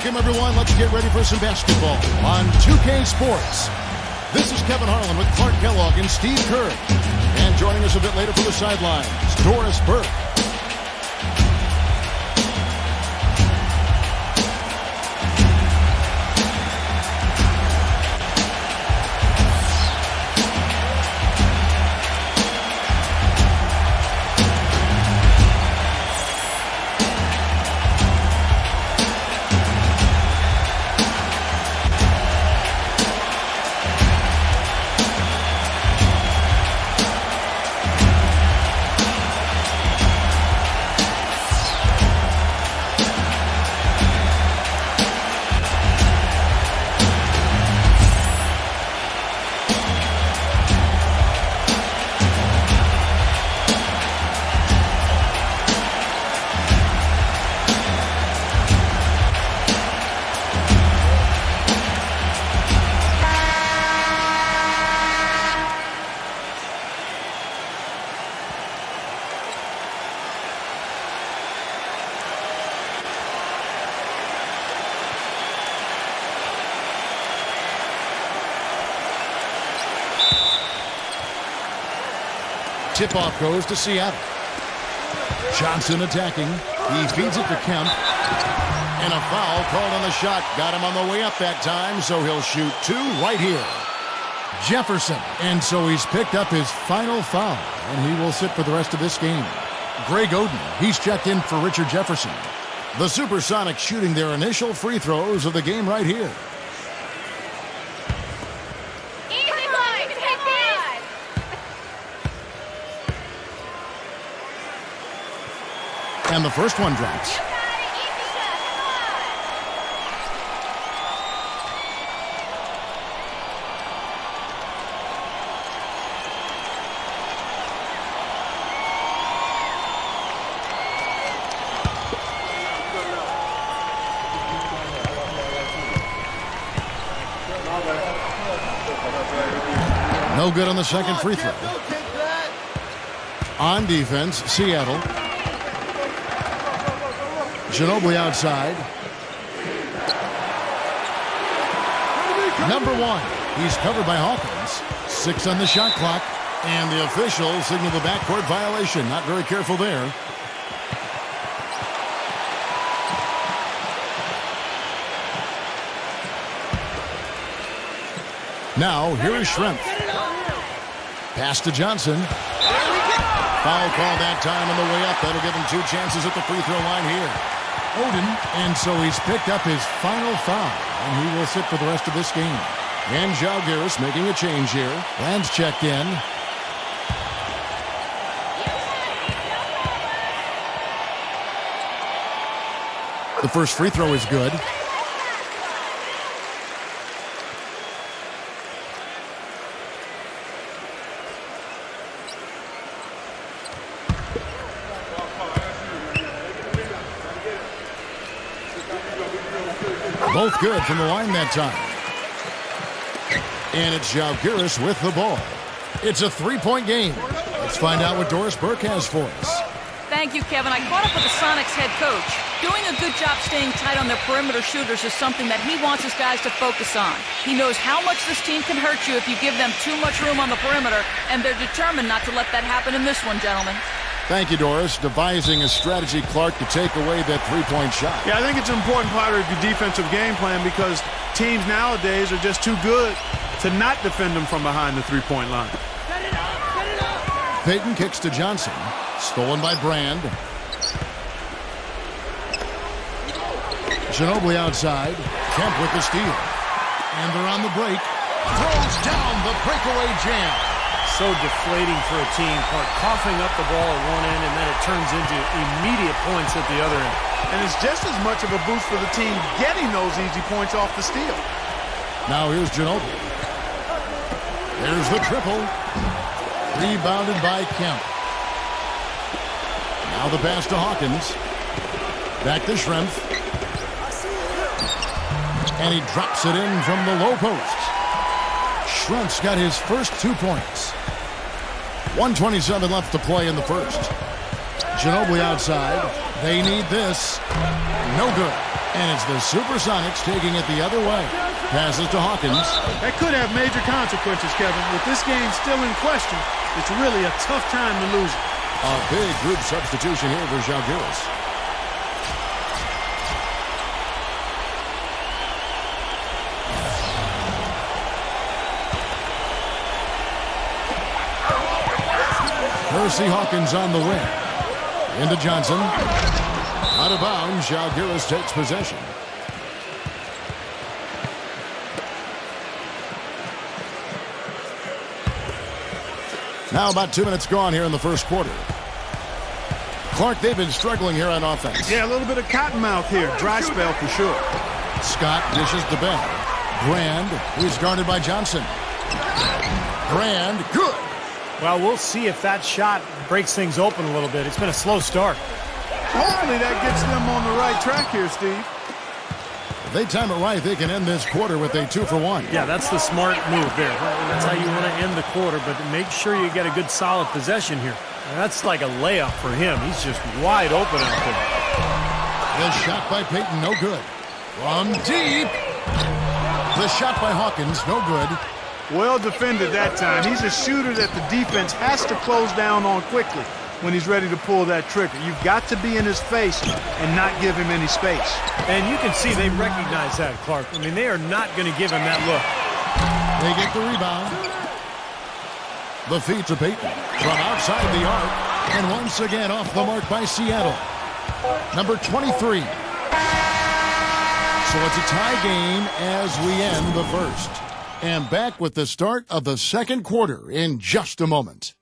Welcome, everyone. Let's get ready for some basketball on 2K Sports. This is Kevin Harlan with Clark Kellogg and Steve Kerr. And joining us a bit later from the sidelines, Doris Burke. Tip-off goes to Seattle. Johnson attacking. He feeds it to Kemp. And a foul called on the shot. Got him on the way up that time, so he'll shoot two right here. Jefferson. And so he's picked up his final foul, and he will sit for the rest of this game. Greg Oden, he's checked in for Richard Jefferson. The SuperSonics shooting their initial free throws of the game right here. And the first one drops. No good on the second free throw. On defense, Seattle. Ginobili outside. Number one. He's covered by Hawkins. 6 on the shot clock. And the officials signal the backcourt violation. Not very careful there. Now, here is Schrempf. Pass to Johnson. Foul call that time on the way up. That'll give him 2 chances at the free throw line here. Oden, and so he's picked up his final foul, and he will sit for the rest of this game. And Jalgiris making a change here. Land's checked in. The first free throw is good. Both good from the line that time. And it's Jalgiris with the ball. It's a 3-point game. Let's find out what Doris Burke has for us. Thank you, Kevin. I caught up with the Sonics head coach. Doing a good job staying tight on their perimeter shooters is something that he wants his guys to focus on. He knows how much this team can hurt you if you give them too much room on the perimeter, and they're determined not to let that happen in this one, gentlemen. Thank you, Doris. Devising a strategy, Clark, to take away that 3-point shot. Yeah, I think it's an important part of your defensive game plan because teams nowadays are just too good to not defend them from behind the 3-point line. Set it up! Set it up! Payton kicks to Johnson. Stolen by Brand. Ginobili outside. Kemp with the steal. And they're on the break. Throws down the breakaway jam. So deflating for a team, coughing up the ball at one end, and then it turns into immediate points at the other end. And it's just as much of a boost for the team getting those easy points off the steal. Now here's Ginobili. There's the triple. Rebounded by Kemp. Now the pass to Hawkins. Back to Schrempf. And he drops it in from the low post. Schrempf's got his first 2 points. 1:27 left to play in the first. Ginobili outside. They need this. No good. And it's the SuperSonics taking it the other way. Passes to Hawkins. That could have major consequences, Kevin. With this game still in question, it's really a tough time to lose it. A big group substitution here for Žalgiris. Percy Hawkins on the wing. Into Johnson. Out of bounds, Žalgiris takes possession. Now about 2 minutes gone here in the first quarter. Clark, they've been struggling here on offense. Yeah, a little bit of cottonmouth here. Dry spell for sure. Scott dishes to Bell. Brand, he's guarded by Johnson. Brand, good. Well, we'll see if that shot breaks things open a little bit. It's been a slow start. Hopefully that gets them on the right track here, Steve. If they time it right, they can end this quarter with a 2-for-1. Yeah, that's the smart move there. That's how you want to end the quarter, but make sure you get a good solid possession here. That's like a layup for him. He's just wide open out there. The shot by Payton, no good. From deep. The shot by Hawkins, no good. Well defended that time. He's a shooter that the defense has to close down on quickly when he's ready to pull that trigger. You've got to be in his face and not give him any space. And you can see they recognize that, Clark. I mean, they are not going to give him that look. They get the rebound. The feed to Payton from outside the arc. And once again off the mark by Seattle. Number 23. So it's a tie game as we end the first. And back with the start of the second quarter in just a moment.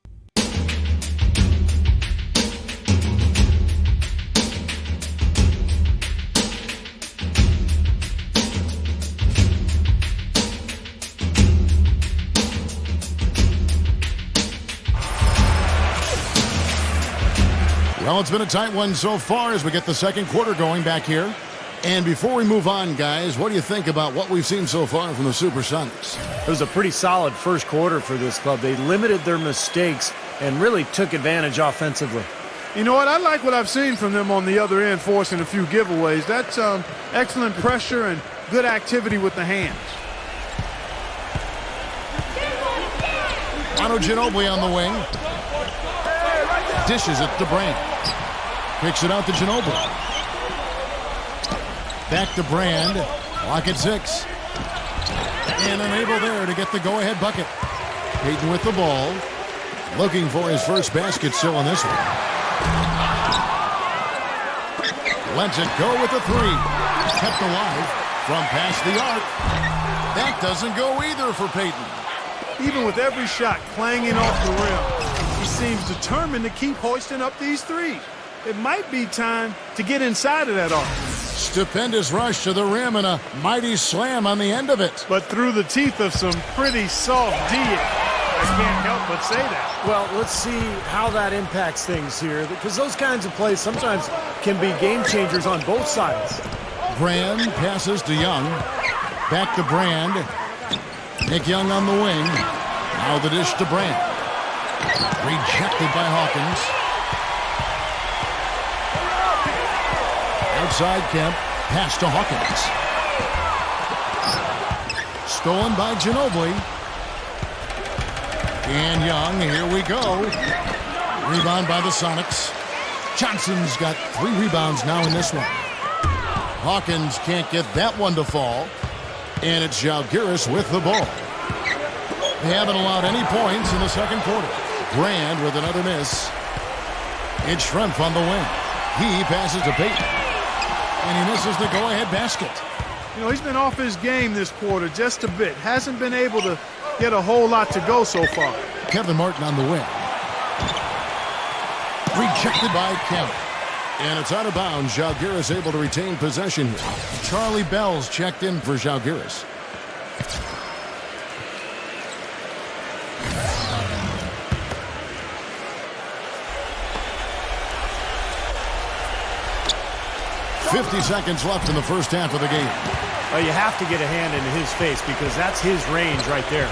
Well, it's been a tight one so far as we get the second quarter going back here. And before we move on, guys, what do you think about what we've seen so far from the SuperSonics? It was a pretty solid first quarter for this club. They limited their mistakes and really took advantage offensively. You know what? I like what I've seen from them on the other end, forcing a few giveaways. That's excellent pressure and good activity with the hands. Otto Ginobili on the wing. Dishes it to Brand. Kicks it out to Ginobili. Back to Brand. Clock at 6. And unable there to get the go-ahead bucket. Payton with the ball. Looking for his first basket still in this one. Lets it go with the 3. Kept alive from past the arc. That doesn't go either for Payton. Even with every shot clanging off the rim, he seems determined to keep hoisting up these threes. It might be time to get inside of that arc. Stupendous rush to the rim and a mighty slam on the end of it. But through the teeth of some pretty soft D. I can't help but say that. Well, let's see how that impacts things here, because those kinds of plays sometimes can be game changers on both sides. Brand passes to Young. Back to Brand. Nick Young on the wing. Now the dish to Brand. Rejected by Hawkins. Outside Kemp. Pass to Hawkins. Stolen by Ginobili. And Young, here we go. Rebound by the Sonics. Johnson's got 3 rebounds now in this one. Hawkins can't get that one to fall. And it's Žalgiris with the ball. They haven't allowed any points in the second quarter. Brand with another miss. It's Schrempf on the wing. He passes to Payton. And he misses the go-ahead basket. You know, he's been off his game this quarter just a bit. Hasn't been able to get a whole lot to go so far. Kevin Martin on the wing. Rejected by Kemp. And it's out of bounds. Žalgiris able to retain possession here. Charlie Bell's checked in for Žalgiris. .50 seconds left in the first half of the game. Well, you have to get a hand into his face because that's his range right there.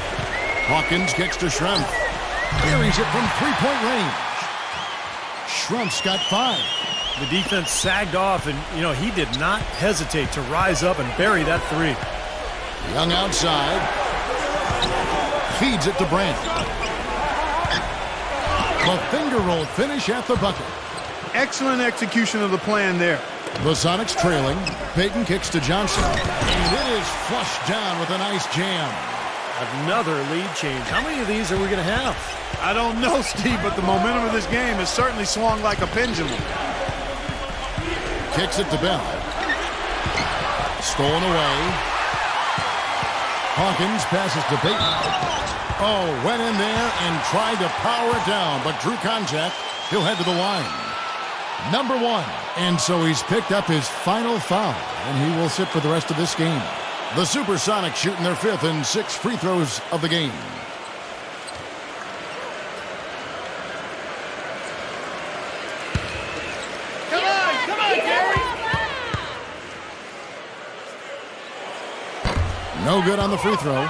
Hawkins kicks to Schrempf. Buries it from three-point range. Schrempf's got 5. The defense sagged off, and, you know, he did not hesitate to rise up and bury that three. Young outside. Feeds it to Brandt. The finger roll finish at the bucket. Excellent execution of the plan there. The Sonics trailing. Payton kicks to Johnson. And it is flushed down with a nice jam. Another lead change. How many of these are we going to have? I don't know, Steve, but the momentum of this game has certainly swung like a pendulum. Kicks it to Bell. Stolen away. Hawkins passes to Payton. Oh, went in there and tried to power it down, but drew contact. He'll head to the line. Number 1. And so he's picked up his final foul, and he will sit for the rest of this game. The SuperSonics shooting their 5th and 6th free throws of the game. Come on, Gary. No good on the free throw.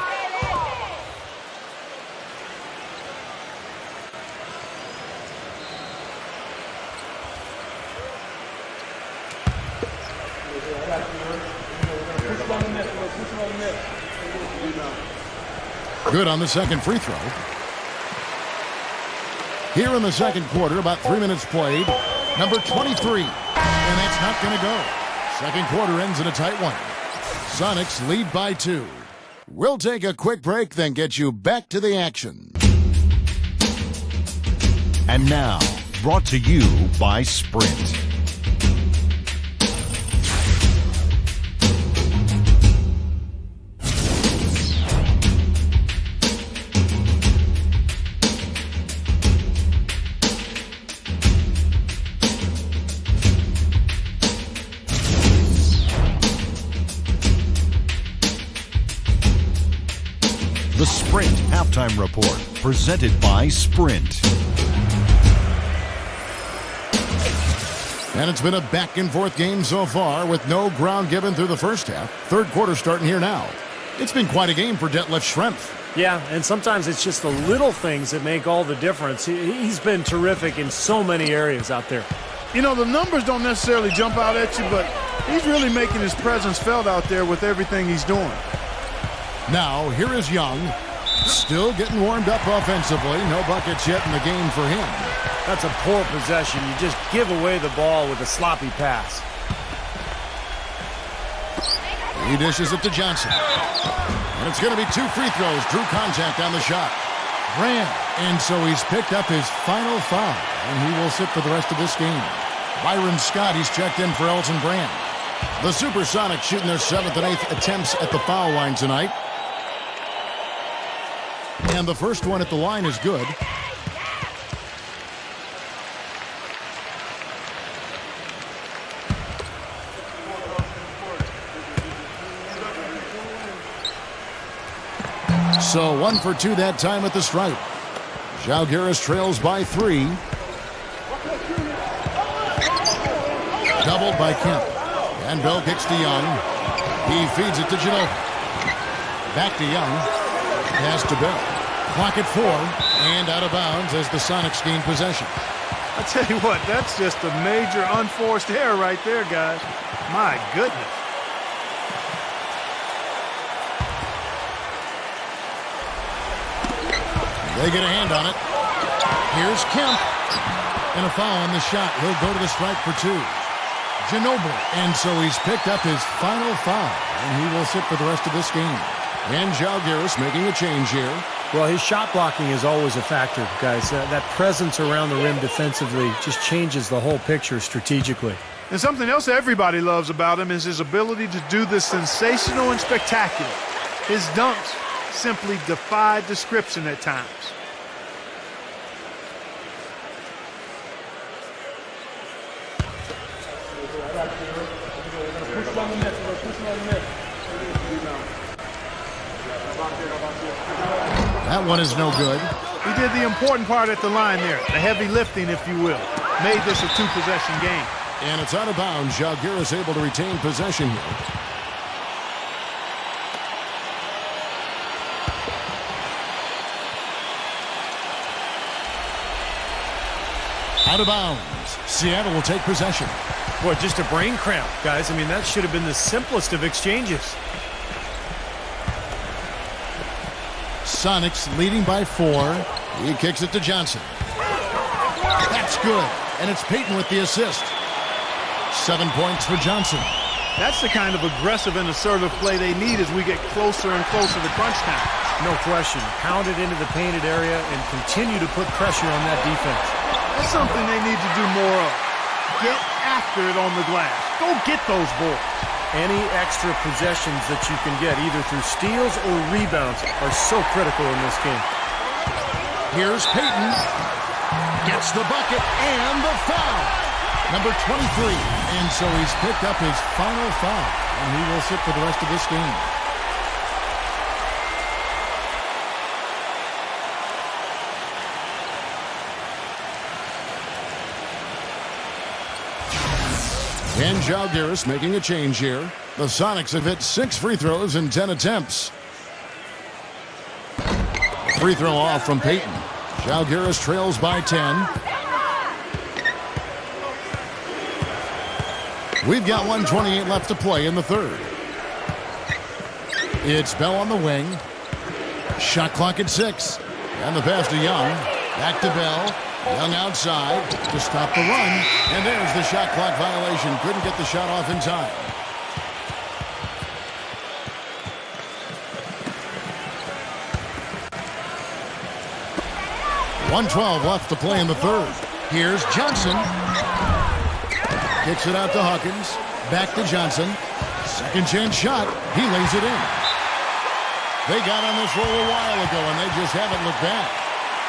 Good on the second free throw. Here in the second quarter, about 3 minutes played. Number 23. And that's not going to go. Second quarter ends in a tight one. Sonics lead by 2. We'll take a quick break, then get you back to the action. And now, brought to you by Sprint. The Sprint Halftime Report, presented by Sprint. And it's been a back-and-forth game so far with no ground given through the first half. Third quarter starting here now. It's been quite a game for Detlef Schrempf. Yeah, and sometimes it's just the little things that make all the difference. He's been terrific in so many areas out there. You know, the numbers don't necessarily jump out at you, but he's really making his presence felt out there with everything he's doing. Now, here is Young. Still getting warmed up offensively. No buckets yet in the game for him. That's a poor possession. You just give away the ball with a sloppy pass. He dishes it to Johnson. And it's going to be 2 free throws. Drew contact on the shot. Brand. And so he's picked up his final foul. And he will sit for the rest of this game. Byron Scott, he's checked in for Elton Brand. The SuperSonics shooting their 7th and 8th attempts at the foul line tonight. And the first one at the line is good. So 1 for 2 that time at the stripe. Žalgiris trails by 3. Doubled by Kemp. And Bell kicks to Young. He feeds it to Ginobili. Back to Young. Pass to Bell. Clock at 4. And out of bounds as the Sonics gain possession. I tell you what, that's just a major unforced error right there, guys. My goodness. They get a hand on it. Here's Kemp. And a foul on the shot. He'll go to the stripe for 2. Ginobili. And so he's picked up his final foul. And he will sit for the rest of this game. And Žalgiris making a change here. Well, his shot blocking is always a factor, guys. That presence around the rim defensively just changes the whole picture strategically. And something else everybody loves about him is his ability to do the sensational and spectacular. His dunks simply defy description at times. That one is no good. He did the important part at the line there, the heavy lifting, if you will. Made this a 2-possession game. And it's out of bounds. Žalgiris able to retain possession here. Out of bounds. Seattle will take possession. Boy, just a brain cramp, guys. I mean, that should have been the simplest of exchanges. Sonics leading by 4. He kicks it to Johnson. That's good. And it's Peyton with the assist. 7 points for Johnson. That's the kind of aggressive and assertive play they need as we get closer and closer to crunch time. No question. Pound it into the painted area and continue to put pressure on that defense. That's something they need to do more of. Get after it on the glass. Go get those boards. Any extra possessions that you can get, either through steals or rebounds, are so critical in this game. Here's Peyton. Gets the bucket and the foul. Number 23. And so he's picked up his final foul. And he will sit for the rest of this game. And Jalgiris making a change here. The Sonics have hit 6 free throws in 10 attempts. Free throw off from Peyton. Jalgiris trails by 10. We've got 1:28 left to play in the third. It's Bell on the wing. Shot clock at 6. And the pass to Young. Back to Bell. Young outside to stop the run. And there's the shot clock violation. Couldn't get the shot off in time. .112 left to play in the third. Here's Johnson. Kicks it out to Hawkins. Back to Johnson. Second chance shot. He lays it in. They got on this roll a while ago, and they just haven't looked back.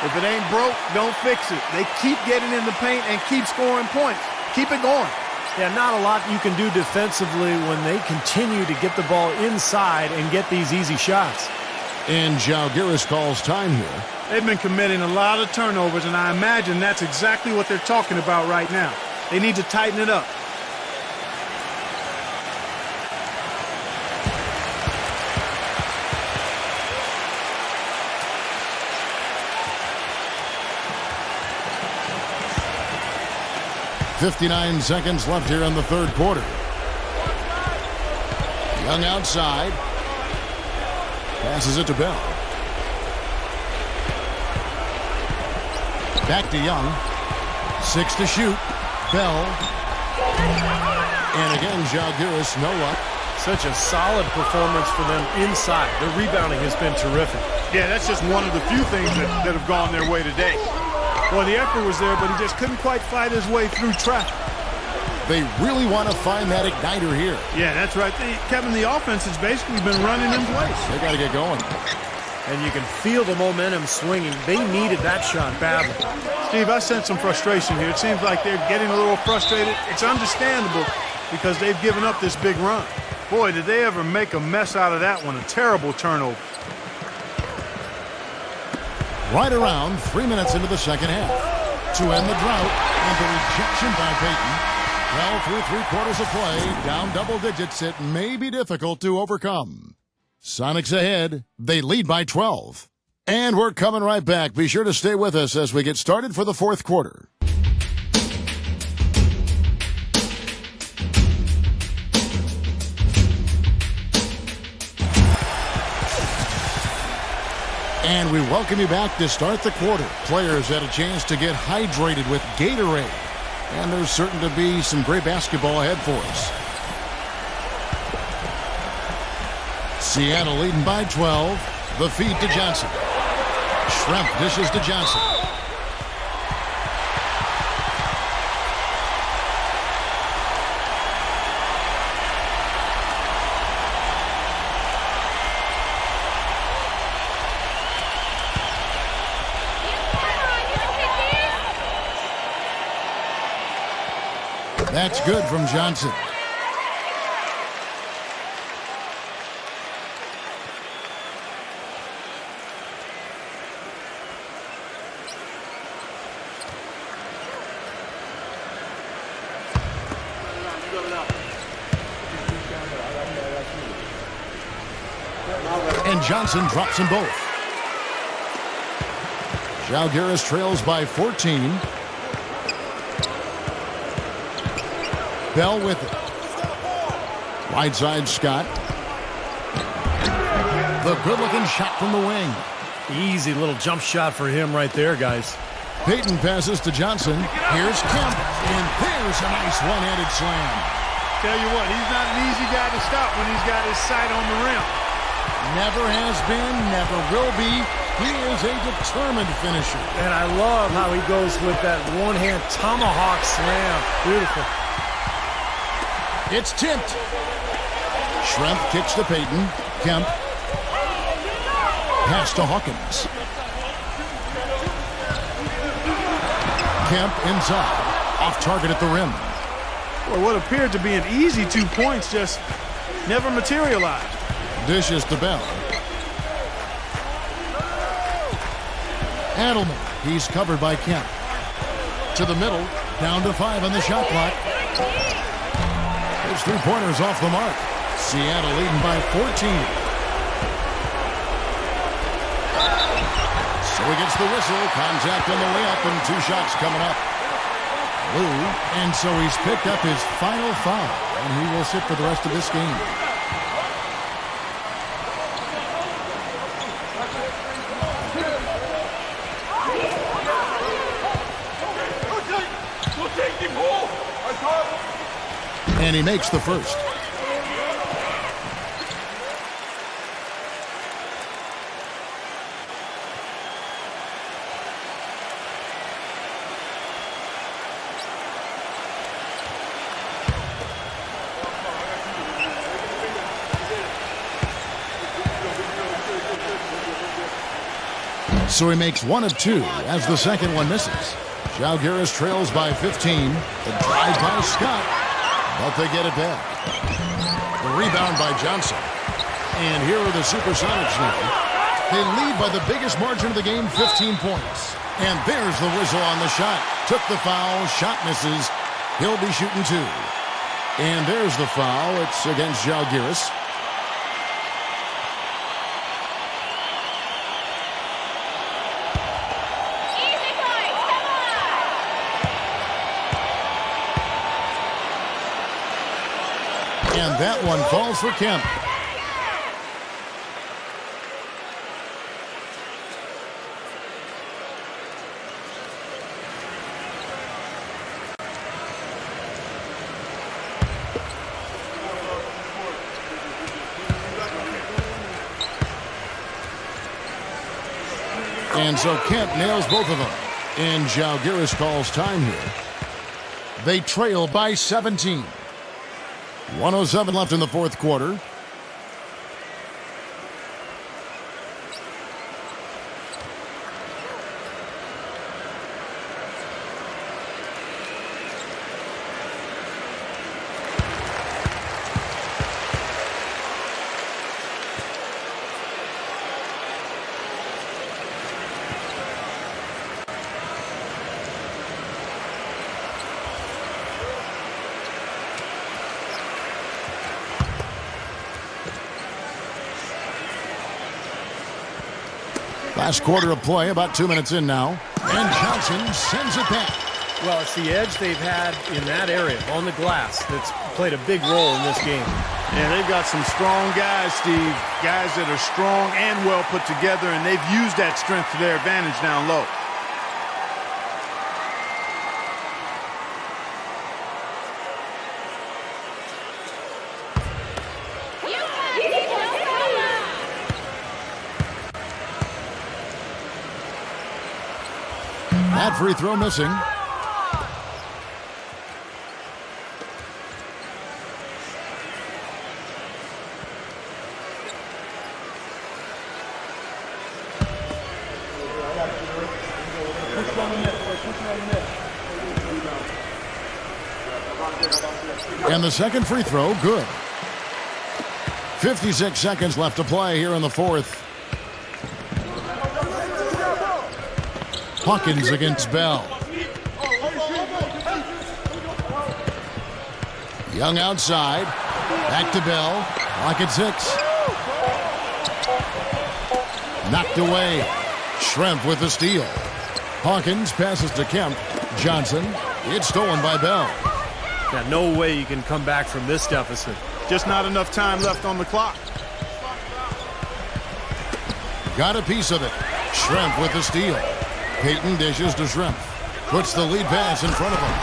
If it ain't broke, don't fix it. They keep getting in the paint and keep scoring points. Keep it going. Yeah, not a lot you can do defensively when they continue to get the ball inside and get these easy shots. And Jalgiris calls time here. They've been committing a lot of turnovers, and I imagine that's exactly what they're talking about right now. They need to tighten it up. .59 seconds left here in the third quarter. Young outside. Passes it to Bell. Back to Young. 6 to shoot. Bell. And again, Jalgiris, no luck. Such a solid performance for them inside. The rebounding has been terrific. Yeah, that's just one of the few things that have gone their way today. Well, the effort was there, but he just couldn't quite fight his way through traffic. They really want to find that igniter here. Yeah, that's right. Kevin, the offense has basically been running in place. They got to get going. And you can feel the momentum swinging. They needed that shot badly. Steve, I sense some frustration here. It seems like they're getting a little frustrated. It's understandable because they've given up this big run. Boy, did they ever make a mess out of that one. A terrible turnover. Right around 3 minutes into the second half. To end the drought, and the rejection by Peyton. Well, through 3 quarters of play, down double digits, it may be difficult to overcome. Sonics ahead. They lead by 12. And we're coming right back. Be sure to stay with us as we get started for the fourth quarter. And we welcome you back to start the quarter. Players had a chance to get hydrated with Gatorade. And there's certain to be some great basketball ahead for us. Seattle leading by 12. The feed to Johnson. Schrempf dishes to Johnson. That's good from Johnson. And Johnson drops them both. Jalgiris trails by 14. Bell with it. Right side, Scott. The good-looking shot from the wing. Easy little jump shot for him right there, guys. Peyton passes to Johnson. Here's Kemp, and there's a nice one-handed slam. Tell you what, he's not an easy guy to stop when he's got his sight on the rim. Never has been, never will be. He is a determined finisher. And I love how he goes with that one-hand tomahawk slam. Beautiful. It's tipped. Schrempf kicks to Peyton. Kemp. Pass to Hawkins. Kemp inside. Off target at the rim. Well, what appeared to be an easy 2 points just never materialized. Dishes to Bell. Adelman. He's covered by Kemp. To the middle. Down to 5 on the shot clock. His three-pointers off the mark. Seattle leading by 14. So he gets the whistle. Contact on the way up and 2 shots coming up. Lou, and so he's picked up his final foul, and he will sit for the rest of this game. And he makes the first. So he makes 1 of 2 as the second one misses. Žalgiris trails by 15. The drive by Scott, but they get it back. The rebound by Johnson. And here are the SuperSonics now. They lead by the biggest margin of the game, 15 points. And there's the whistle on the shot. Took the foul, shot misses. He'll be shooting 2. And there's the foul. It's against Žalgiris. And that one falls for Kemp. And so Kemp nails both of them. And Žalgiris calls time here. They trail by 17. 1:07 left in the fourth quarter. Last quarter of play, about 2 minutes in now. And Johnson sends it back. Well, it's the edge they've had in that area on the glass that's played a big role in this game. Yeah, they've got some strong guys, Steve. Guys that are strong and well put together, and they've used that strength to their advantage down low. That free throw missing. And the second free throw, good. 56 seconds left to play here in the fourth. Hawkins against Bell. Young outside. Back to Bell. Clock at 6. Knocked away. Schrempf with the steal. Hawkins passes to Kemp. Johnson. It's stolen by Bell. Yeah, no way you can come back from this deficit. Just not enough time left on the clock. Got a piece of it. Schrempf with the steal. Peyton dishes to Schrempf. Puts the lead pass in front of him.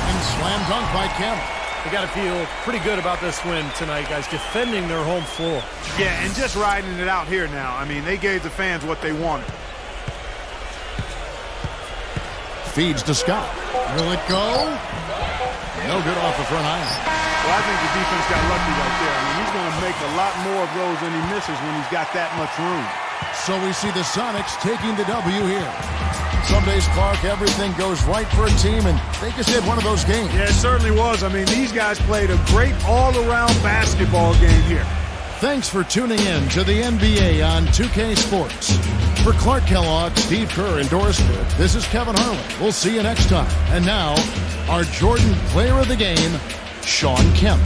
And slam dunk by Kemp. They got to feel pretty good about this win tonight, guys, defending their home floor. Yeah, and just riding it out here now. I mean, they gave the fans what they wanted. Feeds to Scott. Will it go? No good off the front iron. Well, I think the defense got lucky right there. I mean, he's going to make a lot more of those than he misses when he's got that much room. So we see the Sonics taking the W here. Some days, Clark, everything goes right for a team, and they just had one of those games. Yeah, it certainly was. I mean, these guys played a great all-around basketball game here. Thanks for tuning in to the NBA on 2K Sports. For Clark Kellogg, Steve Kerr, and Doris Good, this is Kevin Harlan. We'll see you next time. And now, our Jordan Player of the Game, Sean Kemp.